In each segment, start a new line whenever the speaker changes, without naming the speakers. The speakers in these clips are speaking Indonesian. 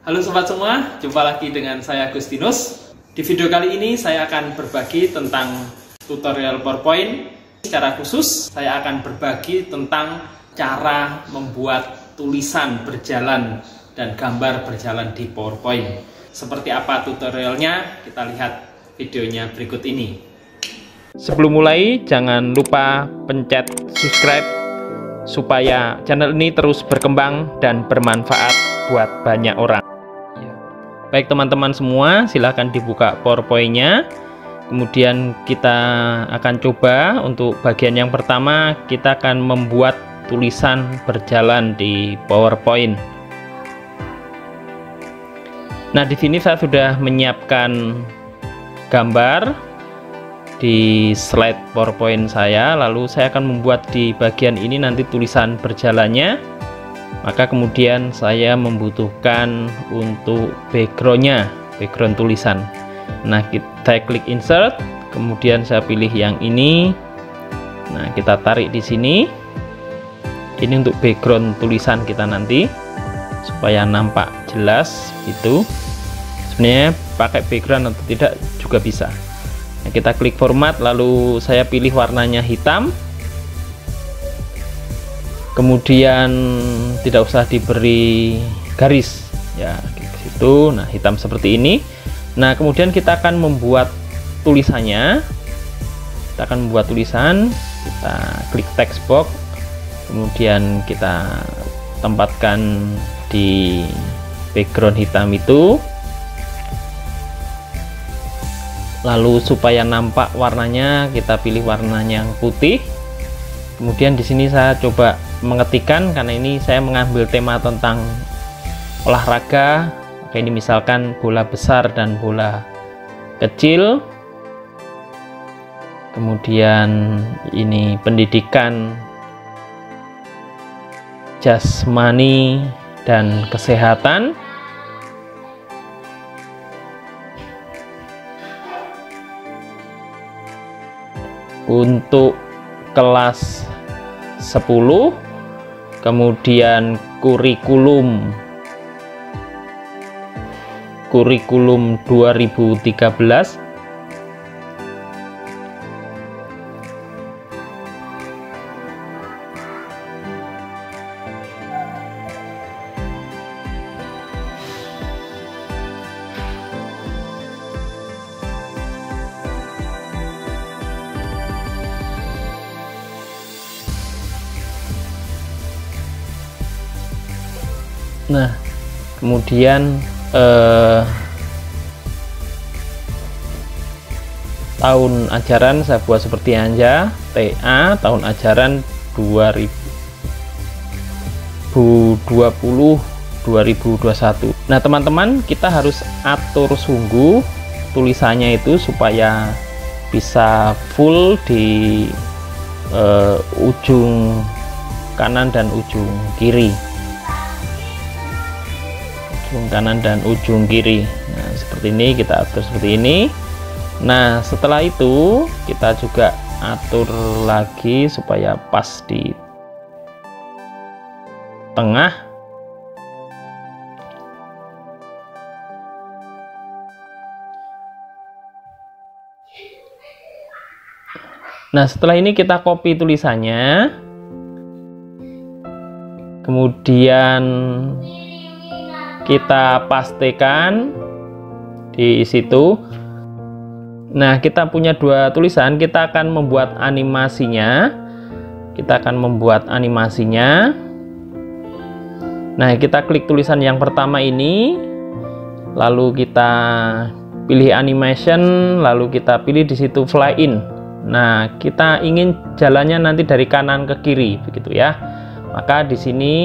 Halo sobat semua, jumpa lagi dengan saya Agustinus. Di video kali ini saya akan berbagi tentang tutorial PowerPoint. Secara khusus saya akan berbagi tentang cara membuat tulisan berjalan dan gambar berjalan di PowerPoint. Seperti apa tutorialnya? Kita lihat videonya berikut ini. Sebelum mulai, jangan lupa pencet subscribe supaya channel ini terus berkembang dan bermanfaat buat banyak orang. Baik teman-teman semua, silahkan dibuka PowerPoint-nya. Kemudian kita akan coba untuk bagian yang pertama, kita akan membuat tulisan berjalan di PowerPoint. Nah, di sini saya sudah menyiapkan gambar di slide PowerPoint saya, lalu saya akan membuat di bagian ini nanti tulisan berjalannya. Maka kemudian saya membutuhkan untuk background tulisan. Nah, kita klik insert, kemudian saya pilih yang ini. Nah, kita tarik di sini. Ini untuk background tulisan kita nanti supaya nampak jelas itu. Sebenarnya pakai background atau tidak juga bisa. Nah, kita klik format, lalu saya pilih warnanya hitam. Kemudian tidak usah diberi garis ya, ke situ. Nah, hitam seperti ini. Nah, kemudian kita akan membuat tulisannya. Kita akan membuat tulisan. Kita klik text box, kemudian kita tempatkan di background hitam itu. Lalu supaya nampak warnanya, kita pilih warnanya yang putih. Kemudian di sini saya coba mengetikkan, karena ini saya mengambil tema tentang olahraga. Oke, ini misalkan bola besar dan bola kecil. Kemudian ini pendidikan jasmani dan kesehatan. Untuk kelas 10, kemudian kurikulum 2013. Nah, kemudian tahun ajaran saya buat seperti aja, TA tahun ajaran 2020-2021. Nah, teman-teman, kita harus atur sungguh tulisannya itu supaya bisa full di ujung kanan dan ujung kiri. Ujung kanan dan ujung kiri. Nah, seperti ini, kita atur seperti ini. Nah, setelah itu kita juga atur lagi supaya pas di tengah. Nah, setelah ini kita copy tulisannya. Kemudian kita pastikan di situ. Nah, kita punya dua tulisan, kita akan membuat animasinya. Nah, kita klik tulisan yang pertama ini, lalu kita pilih animation, lalu kita pilih di situ fly in. Nah, kita ingin jalannya nanti dari kanan ke kiri, begitu ya. Maka di sini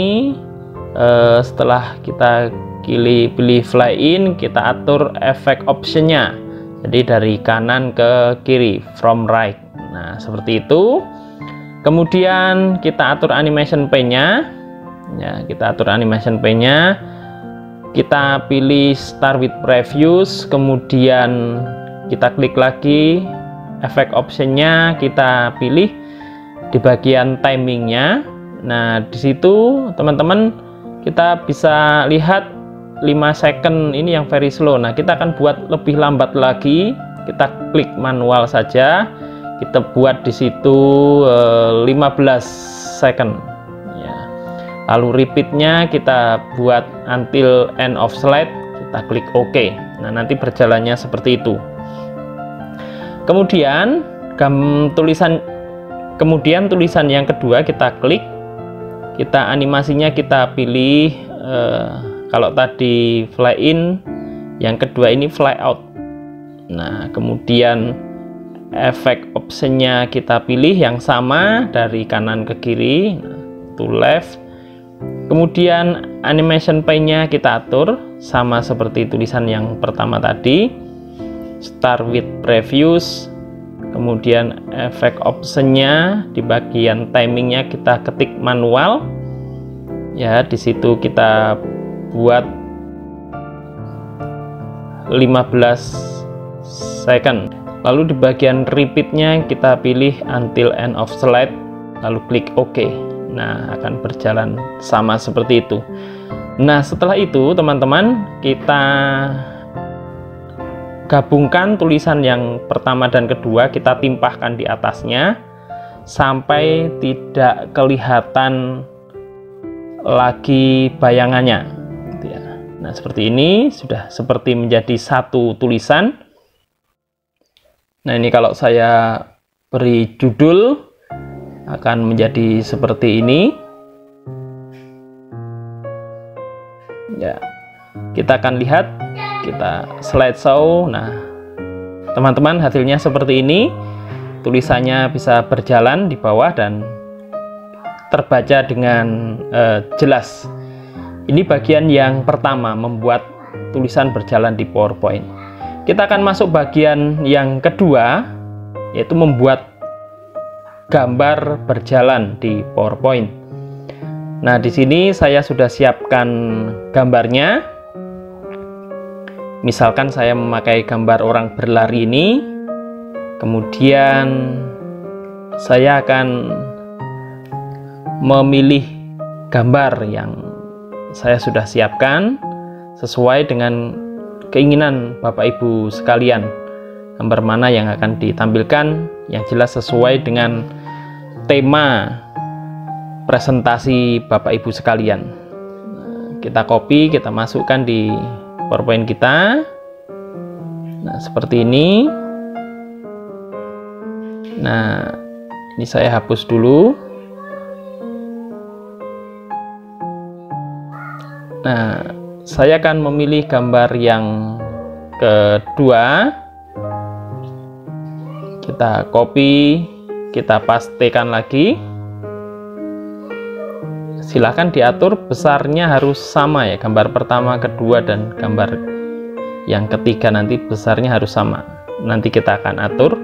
setelah kita pilih fly in, kita atur efek optionnya, jadi dari kanan ke kiri, from right. Nah, seperti itu. Kemudian kita atur animation pane-nya ya, kita pilih start with previews, kemudian kita klik lagi efek optionnya, kita pilih di bagian timingnya. Nah, di situ teman-teman kita bisa lihat 5 second ini yang very slow. Nah, kita akan buat lebih lambat lagi. Kita klik manual saja. Kita buat di situ 15 second. Ya. Lalu repeatnya kita buat until end of slide. Kita klik OK. Nah, nanti berjalannya seperti itu. Kemudian tulisan yang kedua kita klik. Kita animasinya kita pilih. Kalau tadi fly in, yang kedua ini fly out. Nah, kemudian efek optionnya kita pilih yang sama dari kanan ke kiri, to left. Kemudian animation play-nya kita atur sama seperti tulisan yang pertama tadi, start with previews. Kemudian efek optionnya di bagian timingnya kita ketik manual. Ya, di situ kita buat 15 second. Lalu di bagian repeatnya kita pilih until end of slide, lalu klik OK. Nah, akan berjalan sama seperti itu. Nah, setelah itu teman-teman, kita gabungkan tulisan yang pertama dan kedua, kita timpahkan di atasnya sampai tidak kelihatan lagi bayangannya. Nah, seperti ini sudah seperti menjadi satu tulisan. Nah, ini kalau saya beri judul akan menjadi seperti ini. Ya, kita akan lihat, kita slideshow. Nah, teman-teman, hasilnya seperti ini. Tulisannya bisa berjalan di bawah dan terbaca dengan jelas. Ini bagian yang pertama, membuat tulisan berjalan di PowerPoint. Kita akan masuk bagian yang kedua, yaitu membuat gambar berjalan di PowerPoint. Nah, di sini saya sudah siapkan gambarnya. Misalkan saya memakai gambar orang berlari ini, kemudian saya akan memilih gambar yang saya sudah siapkan sesuai dengan keinginan Bapak Ibu sekalian. Gambar mana yang akan ditampilkan, yang jelas sesuai dengan tema presentasi Bapak Ibu sekalian. Kita copy, kita masukkan di PowerPoint kita. Nah, seperti ini. Nah, ini saya hapus dulu. Nah, saya akan memilih gambar yang kedua. Kita copy, kita pastekan lagi. Silahkan diatur besarnya harus sama ya, gambar pertama, kedua, dan gambar yang ketiga nanti besarnya harus sama. Nanti kita akan atur.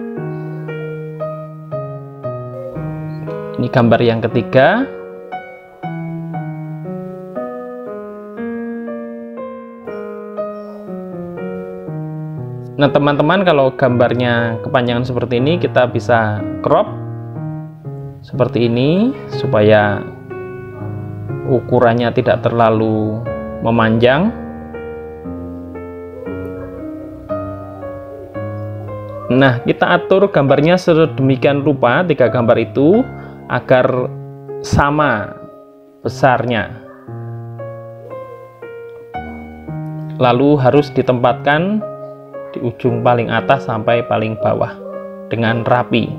Ini gambar yang ketiga. Nah, teman-teman, kalau gambarnya kepanjangan seperti ini, kita bisa crop seperti ini supaya ukurannya tidak terlalu memanjang. Nah, kita atur gambarnya sedemikian rupa, 3 gambar itu agar sama besarnya. Lalu harus ditempatkan di ujung paling atas sampai paling bawah dengan rapi.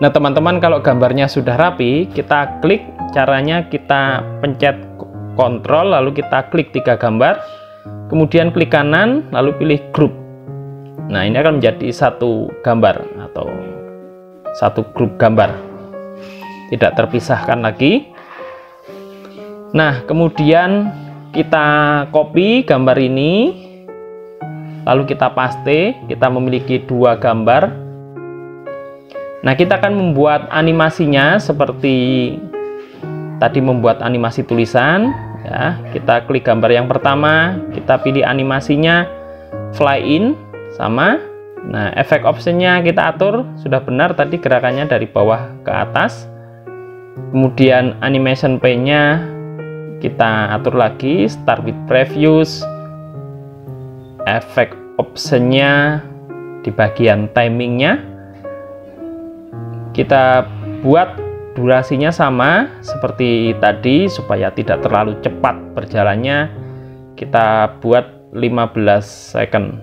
Nah, teman-teman, kalau gambarnya sudah rapi, kita klik. Caranya kita pencet Ctrl, lalu kita klik 3 gambar, kemudian klik kanan, lalu pilih grup. Nah, ini akan menjadi satu gambar atau satu grup gambar, tidak terpisahkan lagi. Nah, kemudian kita copy gambar ini, lalu kita paste. Kita memiliki 2 gambar. Nah, kita akan membuat animasinya seperti tadi, membuat animasi tulisan ya. Kita klik gambar yang pertama, kita pilih animasinya fly in sama, Nah, efek optionnya kita atur sudah benar tadi, gerakannya dari bawah ke atas. Kemudian animation P-nya kita atur lagi, start with previews. Efek optionnya di bagian timingnya kita buat durasinya sama seperti tadi supaya tidak terlalu cepat berjalannya. Kita buat 15 second.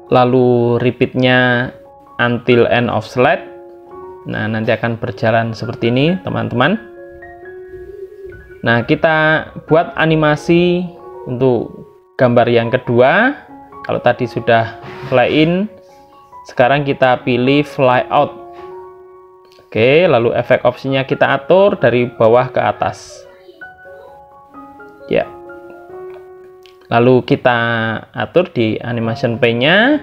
Lalu repeatnya until end of slide. Nah, nanti akan berjalan seperti ini teman-teman. Nah, kita buat animasi untuk gambar yang kedua. Kalau tadi sudah fly in, sekarang kita pilih fly out. Oke, lalu efek opsinya kita atur dari bawah ke atas. Ya. Lalu kita atur di animation P-nya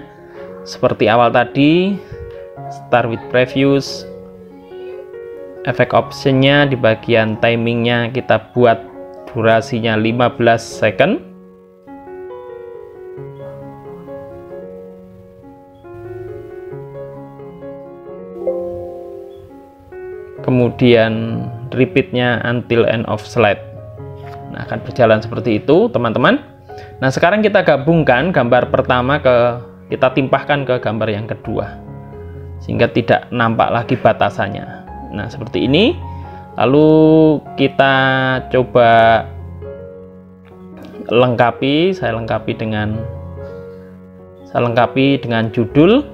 seperti awal tadi, start with previews. Efek optionnya di bagian timingnya kita buat durasinya 15 second. Kemudian repeatnya until end of slide. Nah, akan berjalan seperti itu teman-teman. Nah, sekarang kita gabungkan gambar pertama kita timpahkan ke gambar yang kedua sehingga tidak nampak lagi batasannya. Nah, seperti ini. Lalu kita coba lengkapi, saya lengkapi dengan judul.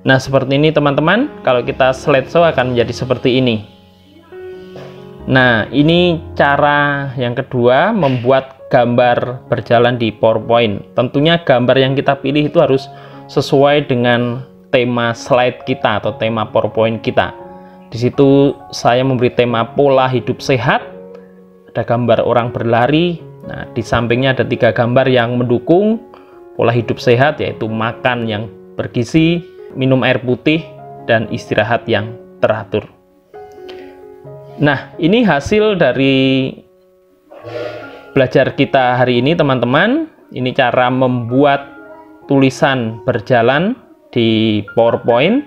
Nah, seperti ini teman-teman. Kalau kita slideshow akan menjadi seperti ini. Nah, ini cara yang kedua membuat gambar berjalan di PowerPoint. Tentunya gambar yang kita pilih itu harus sesuai dengan tema slide kita atau tema PowerPoint kita. Di situ saya memberi tema pola hidup sehat. Ada gambar orang berlari. Nah, di sampingnya ada 3 gambar yang mendukung pola hidup sehat, yaitu makan yang bergizi, minum air putih, dan istirahat yang teratur. Nah, ini hasil dari belajar kita hari ini teman-teman. Ini cara membuat tulisan berjalan di PowerPoint.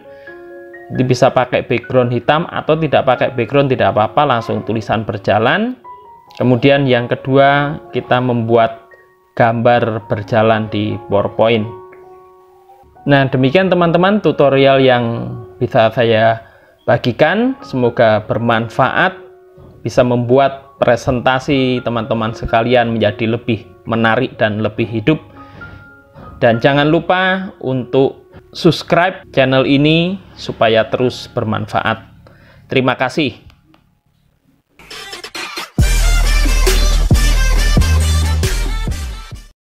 Itu bisa pakai background hitam atau tidak pakai background, tidak apa-apa, langsung tulisan berjalan. Kemudian yang kedua, kita membuat gambar berjalan di PowerPoint. Nah, demikian teman-teman tutorial yang bisa saya bagikan. Semoga bermanfaat, bisa membuat presentasi teman-teman sekalian menjadi lebih menarik dan lebih hidup. Dan jangan lupa untuk subscribe channel ini supaya terus bermanfaat. Terima kasih.